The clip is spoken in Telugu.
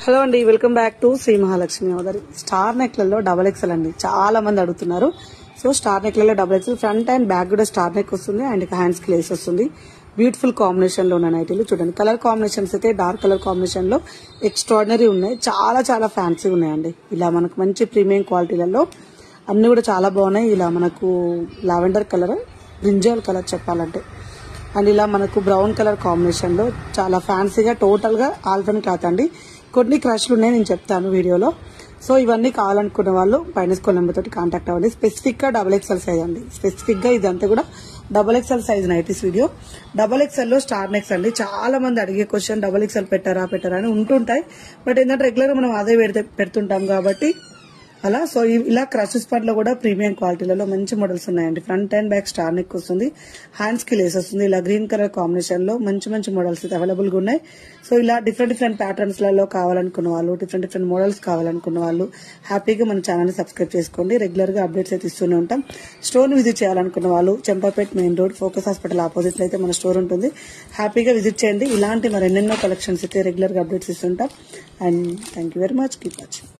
హలో అండి, welcome back to Sri Mahalakshmi Avatari. Star నెక్లలో డబల్ ఎక్సెల్ అండి, చాలా మంది అడుగుతున్నారు. సో స్టార్ నెక్లలో double XL front and back కూడా స్టార్ నెక్ వస్తుంది అండ్ హ్యాండ్స్ కి లేస్ వస్తుంది. బ్యూటిఫుల్ కాంబినేషన్ లో ఉన్న నైటీలు చూడండి. కలర్ కాంబినేషన్స్ అయితే డార్క్ కలర్ కాంబినేషన్ లో ఎక్స్ట్రాడినరీ ఉన్నాయి. చాలా చాలా ఫ్యాన్సీ ఉన్నాయండి. ఇలా మనకు మంచి ప్రీమియం క్వాలిటీలలో అన్ని కూడా చాలా బాగున్నాయి. ఇలా మనకు లావెండర్ కలర్, బ్రింజాల్ కలర్ చెప్పాలంటే, అండ్ ఇలా మనకు బ్రౌన్ కలర్ కాంబినేషన్ లో చాలా ఫ్యాన్సీగా టోటల్ గా ఆల్ఫన్ క్లాత్ అండి. కొన్ని క్రష్లు ఉన్నాయి, నేను చెప్తాను వీడియోలో. సో ఇవన్నీ కావాలనుకున్న వాళ్ళు పైన స్కూల్ నెంబర్ తోటి కాంటాక్ట్ అవ్వండి. స్పెసిఫిక్ గా డబల్ ఎక్స్ఎల్ సైజ్ అండి. స్పెసిఫిక్ గా ఇదంతా కూడా double XL size nighties video. Double XL లో స్టార్ నెక్స్ అండి. చాలా మంది అడిగే క్వశ్చన్ డబల్ ఎక్స్ఎల్ పెట్టారా అని ఉంటుంటాయి. బట్ ఏంటంటే రెగ్యులర్ గా మనం అదే పెడుతుంటాం కాబట్టి అలా. సో ఇలా క్రష్ స్పాట్ లో కూడా ప్రీమియం క్వాలిటీలలో మంచి మోడల్స్ ఉన్నాయండి. Front and back star neck వస్తుంది, హ్యాండ్స్ కి లేస్ వస్తుంది. ఇలా గ్రీన్ కలర్ కాంబినేషన్ లో మంచి మంచి మోడల్స్ అయితే అవైలబుల్ గా ఉన్నాయి. సో ఇలా డిఫరెంట్ ప్యాటర్న్స్ లలో కావాలనుకున్న వాళ్ళు, డిఫరెంట్ మోడల్స్ కావాలనుకున్న వాళ్ళు హ్యాపీగా మన ఛానల్ ని సబ్స్క్రైబ్ చేసుకోండి. రెగ్యులర్ గా అప్డేట్స్ అయితే ఇస్తూనే ఉంటాం. స్టోర్ ని విజిట్ చేయాలనుకున్న వాళ్ళు Champapet main road focus hospital opposite లో అయితే మన స్టోర్ ఉంటుంది. హ్యాపీగా విజిట్ చేయండి. ఇలాంటి మరి ఎన్నెన్నో కలెక్షన్స్ అయితే రెగ్యులర్ గా అప్డేట్స్ ఇస్తుంటాం. And thank you very much. Keep watching.